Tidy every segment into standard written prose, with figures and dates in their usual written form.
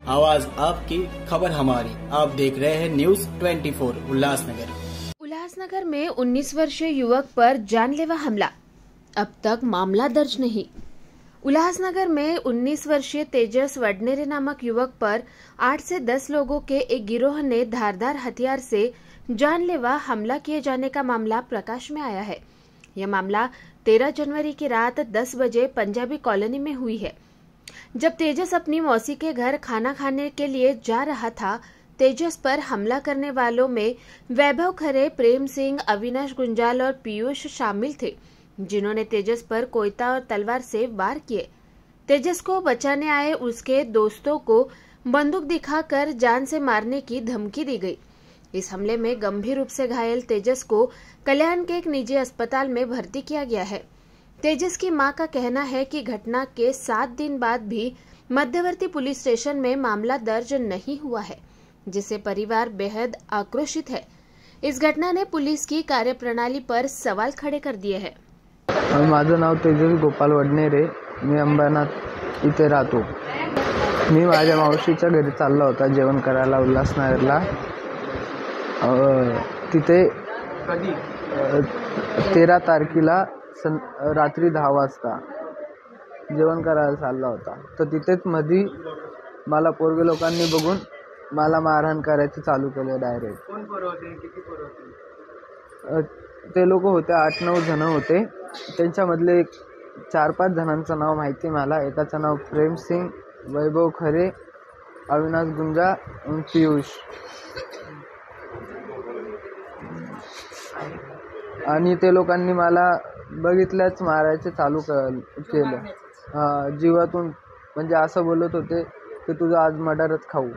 आवाज आपकी, खबर हमारी। आप देख रहे हैं न्यूज 24 उल्लासनगर। उल्लासनगर में 19 वर्षीय युवक पर जानलेवा हमला, अब तक मामला दर्ज नहीं। उल्लासनगर में 19 वर्षीय तेजस वडनेरे नामक युवक पर 8 से 10 लोगों के एक गिरोह ने धारदार हथियार से जानलेवा हमला किए जाने का मामला प्रकाश में आया है। यह मामला 13 जनवरी की रात 10 बजे पंजाबी कॉलोनी में हुई है। जब तेजस अपनी मौसी के घर खाना खाने के लिए जा रहा था, तेजस पर हमला करने वालों में वैभव खरे, प्रेम सिंह, अविनाश गुंजाल और पीयूष शामिल थे, जिन्होंने तेजस पर कोयता और तलवार से वार किए। तेजस को बचाने आए उसके दोस्तों को बंदूक दिखाकर जान से मारने की धमकी दी गई। इस हमले में गंभीर रूप से घायल तेजस को कल्याण के एक निजी अस्पताल में भर्ती किया गया है। तेजस की मां का कहना है कि घटना के 7 दिन बाद भी मध्यवर्ती पुलिस स्टेशन में मामला दर्ज नहीं हुआ है, जिससे परिवार बेहद आक्रोशित है। इस घटना ने पुलिस की कार्यप्रणाली पर सवाल खड़े कर दिए हैं। माझं नाव तेजस गोपाल वडनेरे, मी अंबरनाथ इथे राहतो। मी माझ्या मावशीच्या घरी चालला होता जेवण करायला उल्हासनगरला। तिथे 13 तारखेला रात्री 10 वाजता जेवण करायला चालला होता, तर तिथेच मध्ये मला पोरगे लोकांनी बघून मला मारहाण करायची चालू केलं डायरेक्ट। कोण पोरं होते, किती पोरं होते? ते लोक होते 8-9 जण होते। त्यांच्यामधले 4-5 जणांचं नाव माहिती मला। एकाचं नाव प्रेम सिंग, वैभव खरे, अविनाश गुंजा आणि पीयूष। आणि ते लोकांनी मला बघितल्याच मारायचे चालू केलं। जीवातून म्हणजे असं बोलत होते की तुझा आज मर्डरच खाऊ,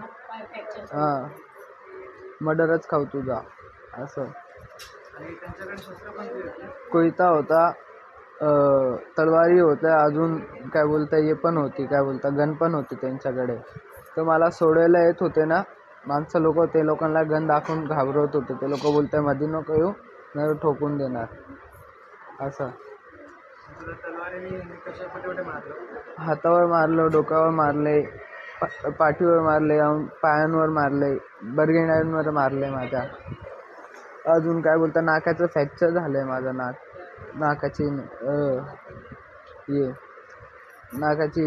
मर्डरच खाऊ तुझा असं। कोयता होता, तलवारी होत्या, अजून काय बोलता हे पण होती, काय बोलता गन पण होती त्यांच्याकडे। तर मला सोडायला येत होते ना माणसं लोक, ते लोकांना गन दाखवून घाबरवत होते। ते लोक बोलते मध्ये नको येऊ, नाही ठोकून देणार असं। हातावर मारलं, डोक्यावर मारले, पाठीवर मारले, पायांवर मारले, बरगेण्यांवर मारले माझ्या। अजून काय बोलता नाकाचं फ्रॅक्चर झालंय माझं। नाकाची नाकाची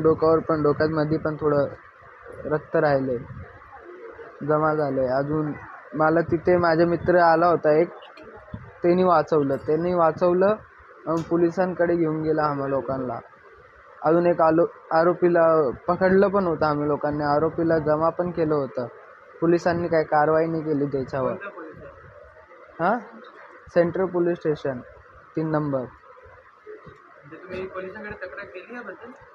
डोक्यावर पण, डोक्यात मध्ये पण थोडं रक्त राहिले, जमा झाले। अजून मला तिथे माझा मित्र आला होता एक, त्यांनी वाचवलं आणि पोलिसांकडे घेऊन गेला आम्हा लोकांना। अजून एक आरोपीला पकडलं पण होतं आम्ही लोकांनी, आरोपीला जमा पण केलं होतं। पोलिसांनी काही कारवाई नाही केली त्याच्यावर। Central police station 3 number.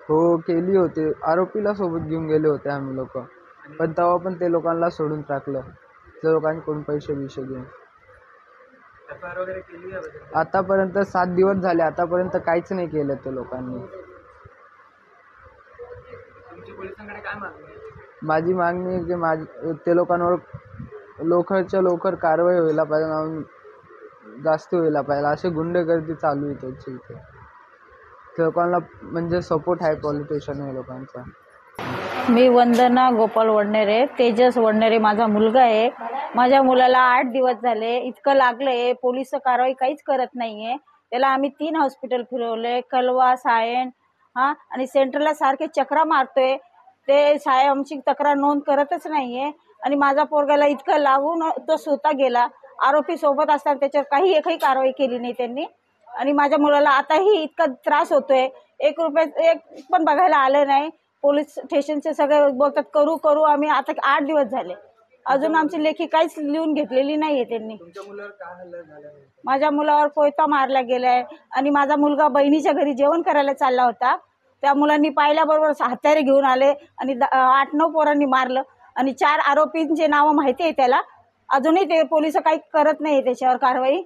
हो केली होती, आरोपीला सोबत घेऊन गेले होते आम्ही लोक, पण तेव्हा पण ते लोकांना सोडून टाकलं, त्या लोकांकडून पैसे घेऊन। आतापर्यंत 7 दिवस झाले, आतापर्यंत काहीच नाही केलं ते लोकांनी। माझी मागणी आहे की ते लोकांवर लवकरच्या लवकर कारवाई व्हायला पाहिजे, जास्त व्हायला पाहिजे। असे गुंडगर्दी चालू आहे त्याची इथे, त्या लोकांना म्हणजे सपोर्ट आहे पॉलिटिशियन या लोकांचा। मी वंदना गोपाल वडनेरे, तेजस वडनेरे माझा मुलगा आहे। माझ्या मुलाला 8 दिवस झाले, इतकं लागलंय, पोलीस कारवाई काहीच करत नाहीये। त्याला आम्ही 3 हॉस्पिटल फिरवले, कलवा, सायन आणि सेंट्रलला सारखे चक्रा मारतोय। ते साहेब आमची तक्रार नोंद करतच नाहीये। आणि माझा पोरगाला इतकं लागून तो स्वतः गेला, आरोपी सोबत असताना त्याच्यावर एकही कारवाई केली नाही त्यांनी। आणि माझ्या मुलाला आताही इतका त्रास होतोय, 1 रुपये पण बघायला आलं नाही। पोलीस स्टेशनचे सगळे बोलतात करू आम्ही, आता 8 दिवस झाले, अजून आमची लेखी काहीच लिहून घेतलेली नाहीये त्यांनी। माझ्या मुलावर कोयता मारला गेलाय आणि माझा मुलगा बहिणीच्या घरी जेवण करायला चालला होता, त्या मुलांनी पाहिल्याबरोबर हत्यारे घेऊन आले आणि 8-9 पोरांनी मारलं। आणि 4 आरोपींचे नावं माहिती आहे त्याला, अजूनही ते पोलिस काही करत नाही त्याच्यावर कारवाई।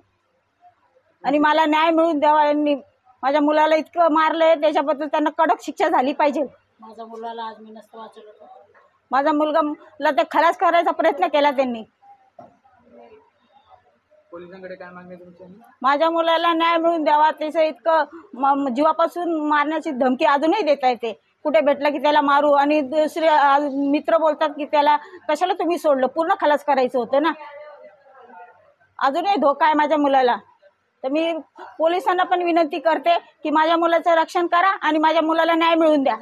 आणि मला न्याय मिळवून द्यावा, यांनी माझ्या मुलाला इतकं मारलंय, त्याच्याबद्दल त्यांना कडक शिक्षा झाली पाहिजे। माझ्या मुलाला आज मी नसतं वाचवलं, माझा मुलगाला ते खलास करायचा प्रयत्न केला त्यांनी। पोलिसांकडे काय मागणी तुमची? माझ्या मुलाला न्याय मिळवून द्यावा, त्याचं इतकं जीवापासून मारण्याची धमकी अजूनही देत आहे ते। कुठे भेटला की त्याला मारू, आणि दुसरे मित्र बोलतात की त्याला कशाला तुम्ही सोडलं, पूर्ण खलास करायचं होतं ना. अजूनही धोका आहे माझ्या मुलाला. तर मी पोलिसांना पण विनंती करते की माझ्या मुलाचं रक्षण करा आणि माझ्या मुलाला न्याय मिळवून द्या.